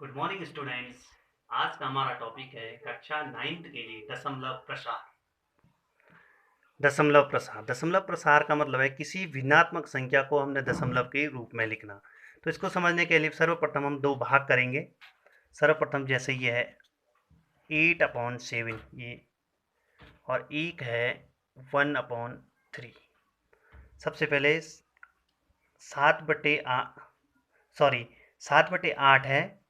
Good morning students. आज का हमारा टॉपिक है कक्षा 9th के लिए दशमलव प्रसार। दशमलव प्रसार का मतलब है किसी भिन्नात्मक संख्या को हमने दशमलव के रूप में लिखना। तो इसको समझने के लिए सर्वप्रथम हम दो भाग करेंगे। सर्वप्रथम जैसे ये है 8/7 ये, और एक है 1/3। सबसे पहले 7/8 है।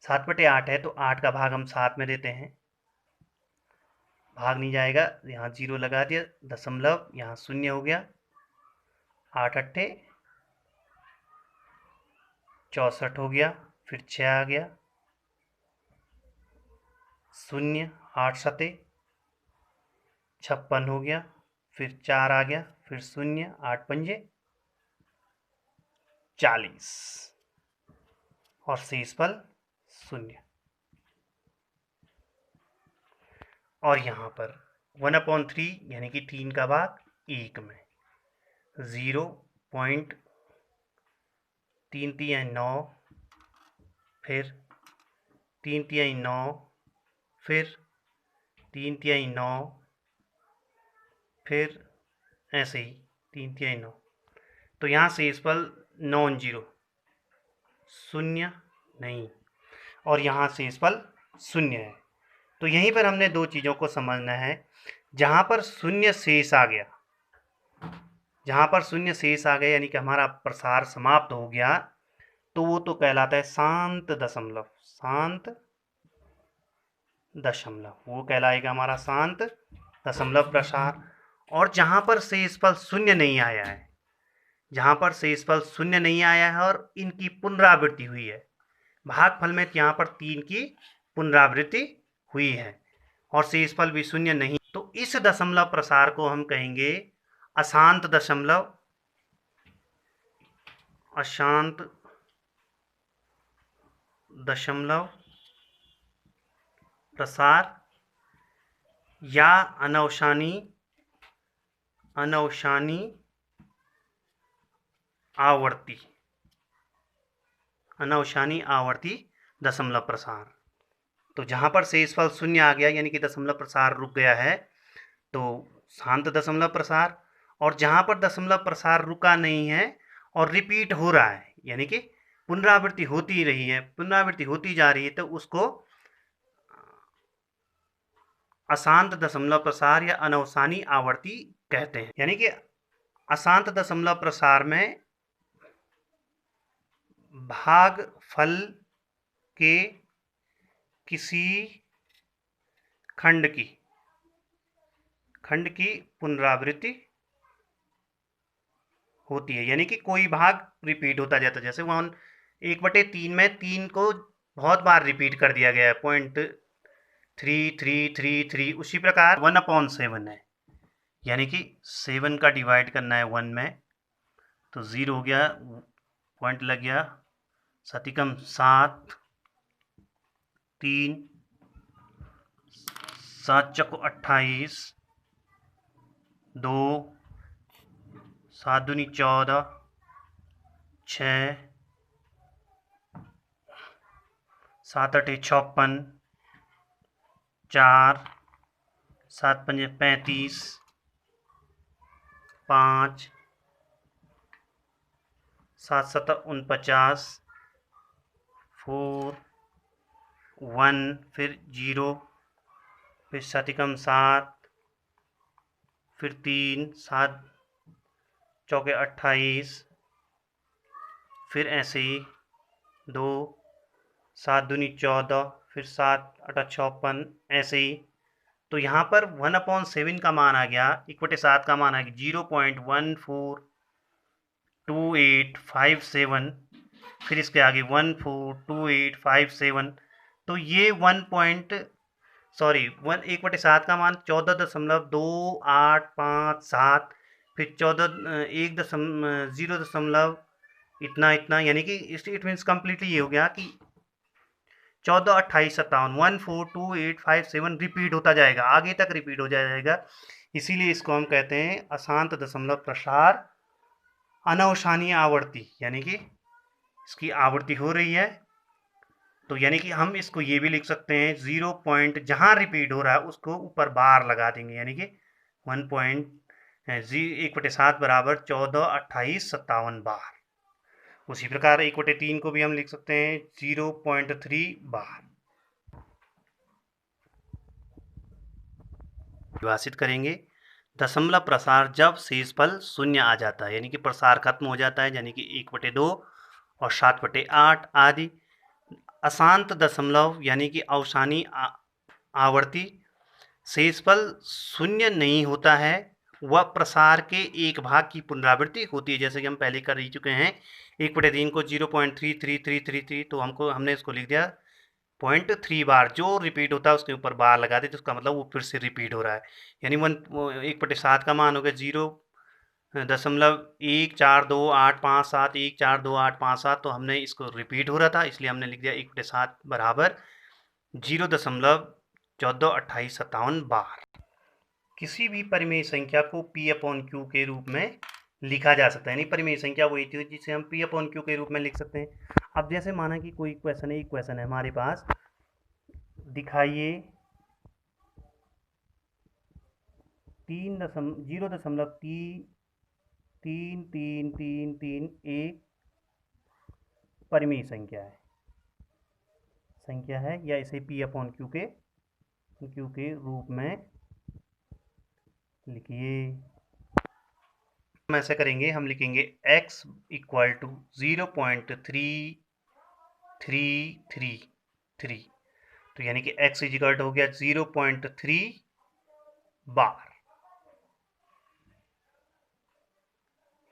7/8 है तो 8 का भाग हम 7 में देते हैं, भाग नहीं जाएगा, यहाँ 0 लगा दिया, दशमलव यहाँ 0 हो गया, 8×8 64 हो गया, फिर 6 आ गया, 0 8×7 56 हो गया, फिर 4 आ गया, फिर 0 8×5 40 और शेषफल 0। और यहाँ पर 1/3 यानी कि 3 का भाग 1 में, 0.339, फिर 3×9, फिर 3×9, फिर ऐसे ही 3×9। तो यहाँ शेषफल नॉन जीरो, 0 नहीं, और यहाँ शेषफल 0 है। तो यहीं पर हमने दो चीज़ों को समझना है। जहाँ पर 0 शेष आ गया, यानी कि हमारा प्रसार समाप्त हो गया, तो वो तो कहलाता है शांत दशमलव, वो कहलाएगा हमारा शांत दशमलव प्रसार। और जहाँ पर शेषफल 0 नहीं आया है, और इनकी पुनरावृत्ति हुई है, भागफल में यहाँ पर 3 की पुनरावृत्ति हुई है और शेषफल भी 0 नहीं, तो इस दशमलव प्रसार को हम कहेंगे अशांत दशमलव प्रसार या अनौशानी आवर्ती दशमलव प्रसार। तो जहाँ पर शेषफल 0 आ गया यानी कि दशमलव प्रसार रुक गया है, तो शांत दशमलव प्रसार। और जहाँ पर दशमलव प्रसार रुका नहीं है और रिपीट हो रहा है, यानी कि पुनरावृत्ति होती जा रही है, तो उसको अशांत दशमलव प्रसार या अनौशानी आवर्ती कहते हैं। यानी कि अशांत दशमलव प्रसार में भागफल के किसी खंड की पुनरावृत्ति होती है, यानी कि कोई भाग रिपीट होता जाता है। जैसे 1/3 में 3 को बहुत बार रिपीट कर दिया गया है, 0.3333। उसी प्रकार 1/7 है, यानी कि 7 का डिवाइड करना है 1 में, तो 0 हो गया, पॉइंट लग गया, 7×7 7, 3 7×4 28, 2 7×2 14, 6 7×8 56, 4 7×5 35, 5 7×7 49, 4 1, फिर 0, फिर 7×7, फिर 3 7×4 28, फिर ऐसे ही 2 7×2 14, फिर 7×8 56, ऐसे ही। तो यहाँ पर 1/7 का मान आ गया, 1/7 का मान आ गया 0.142857, फिर इसके आगे 142857। तो ये 1/7 का मान 14.2857, फिर 0 इतना, यानी कि इट मीन्स कम्प्लीटली ये हो गया कि 142857 14285 रिपीट होता जाएगा, आगे तक रिपीट हो जाएगा। इसीलिए इसको हम कहते हैं अशांत दशमलव प्रसार अनौशानी आवर्ती, यानी कि इसकी आवृत्ति हो रही है। तो यानी कि हम इसको ये भी लिख सकते हैं 0 पॉइंट जहां रिपीट हो रहा है उसको ऊपर बार लगा देंगे, यानी कि 1.1/7 बराबर 14, 28, 57 बार। उसी प्रकार 1/3 को भी हम लिख सकते हैं 0.3 बार। परिभाषित करेंगे दशमलव प्रसार जब शेषफल 0 आ जाता है, यानी कि प्रसार खत्म हो जाता है, यानी कि 1/2 और 7/8 आदि। अशांत दशमलव यानी कि अवसानी आवर्ती शेषफल 0 नहीं होता है, वह प्रसार के एक भाग की पुनरावृत्ति होती है, जैसे कि हम पहले कर ही चुके हैं। 1/3 को 0.3333, तो हमने इसको लिख दिया 0.3 बार। जो रिपीट होता है उसके ऊपर बार लगा दे तो उसका मतलब वो फिर से रिपीट हो रहा है, यानी 1/7 का मान हो गया 0.142857 14285714287। तो हमने इसको रिपीट हो रहा था इसलिए हमने लिख दिया 1/7 बराबर 0.142857 बार। किसी भी परिमेय संख्या को P/Q के रूप में लिखा जा सकता है, यानी परिमेय संख्या वही थी जिसे हम P/Q के रूप में लिख सकते हैं। अब जैसे माना कि कोई क्वेश्चन है, एक क्वेश्चन है हमारे पास, दिखाइए 0.333331 परिमेय संख्या है या इसे P/Q के रूप में लिखिए। हम ऐसा करेंगे, हम लिखेंगे x इक्वल टू 0.3333, तो यानी कि x इक्वल टू हो गया 0.3 बार,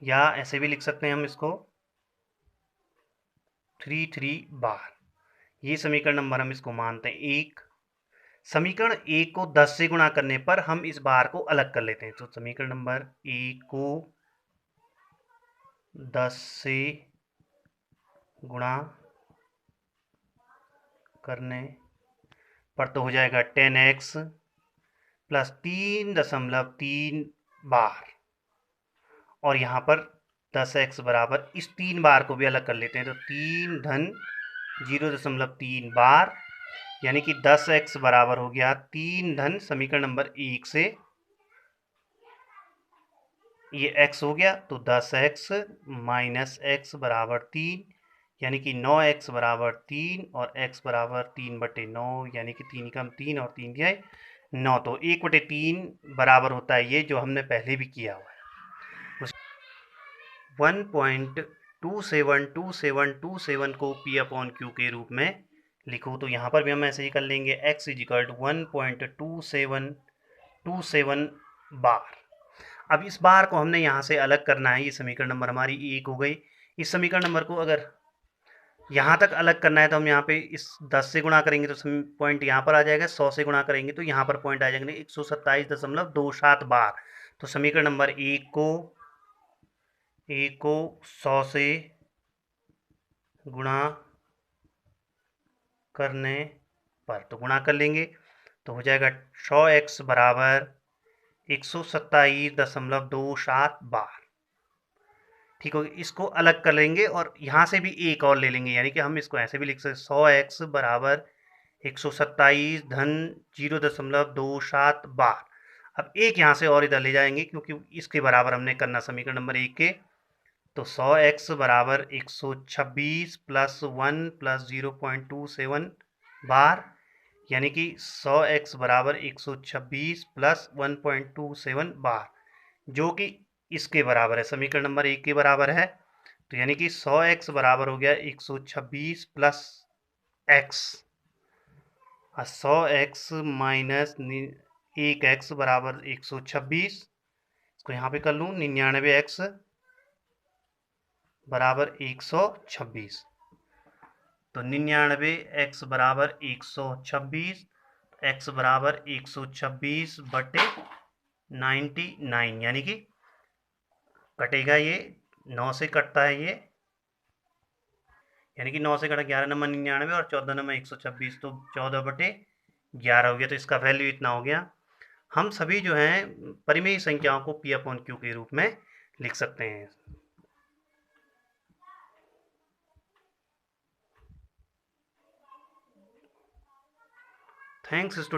या ऐसे भी लिख सकते हैं हम इसको 33 बार। ये समीकरण नंबर हम इसको मानते हैं 1। समीकरण 1 को 10 से गुणा करने पर हम इस बार को अलग कर लेते हैं, तो समीकरण नंबर 1 को 10 से गुणा करने पर तो हो जाएगा 10x प्लस 3.3 बार, और यहाँ पर 10x बराबर इस 3 बार को भी अलग कर लेते हैं, तो 3 धन 0.3 बार, यानी कि 10x बराबर हो गया 3 धन समीकरण नंबर 1 से ये x हो गया, तो 10x माइनस x बराबर 3, यानी कि 9x बराबर 3 और x बराबर 3/9, यानी कि 3 कम 3 और 3 दिया 9, तो 1/3 बराबर होता है ये जो हमने पहले भी किया हुआ है। 1.272727 को P/Q के रूप में लिखो, तो यहाँ पर भी हम ऐसे ही कर लेंगे x इक्वल टू 1.2727 बार। अब इस बार को हमने यहाँ से अलग करना है, ये समीकरण नंबर हमारी 1 हो गई। इस समीकरण नंबर को अगर यहाँ तक अलग करना है तो हम यहाँ पे इस 10 से गुणा करेंगे तो पॉइंट यहाँ पर आ जाएगा, 100 से गुणा करेंगे तो यहाँ पर पॉइंट आ जाएंगे 127.27 बार। तो समीकरण नंबर 1 को 100 से गुणा करने पर, तो गुणा कर लेंगे तो हो जाएगा 100x बराबर 127.27 बार। ठीक हो, इसको अलग कर लेंगे और यहाँ से भी एक और ले लेंगे, यानी कि हम इसको ऐसे भी लिख सकते 100x बराबर 127 धन 0.27 बार। अब एक यहाँ से और इधर ले जाएंगे क्योंकि इसके बराबर हमने करना समीकरण नंबर 1 के, तो 100x बराबर 126 प्लस 1 प्लस 0.27 बार, यानी कि 100x बराबर 126 प्लस 1.27 बार, जो कि इसके बराबर है, समीकरण नंबर 1 के बराबर है। तो यानी कि 100x बराबर हो गया 126 plus x, 100x minus 1x बराबर 126, इसको यहाँ पे कर लूँ 99x बराबर 126, तो 99x बराबर 126, x बराबर 126/99, यानी कि कटेगा ये 9 से कटता है ये, यानी कि 9 से कटा 11 नंबर 99 और 14 नंबर 126, तो 14/11 हो गया, तो इसका वैल्यू इतना हो गया। हम सभी जो हैं परिमेय संख्याओं को P/Q के रूप में लिख सकते हैं। Thanks student.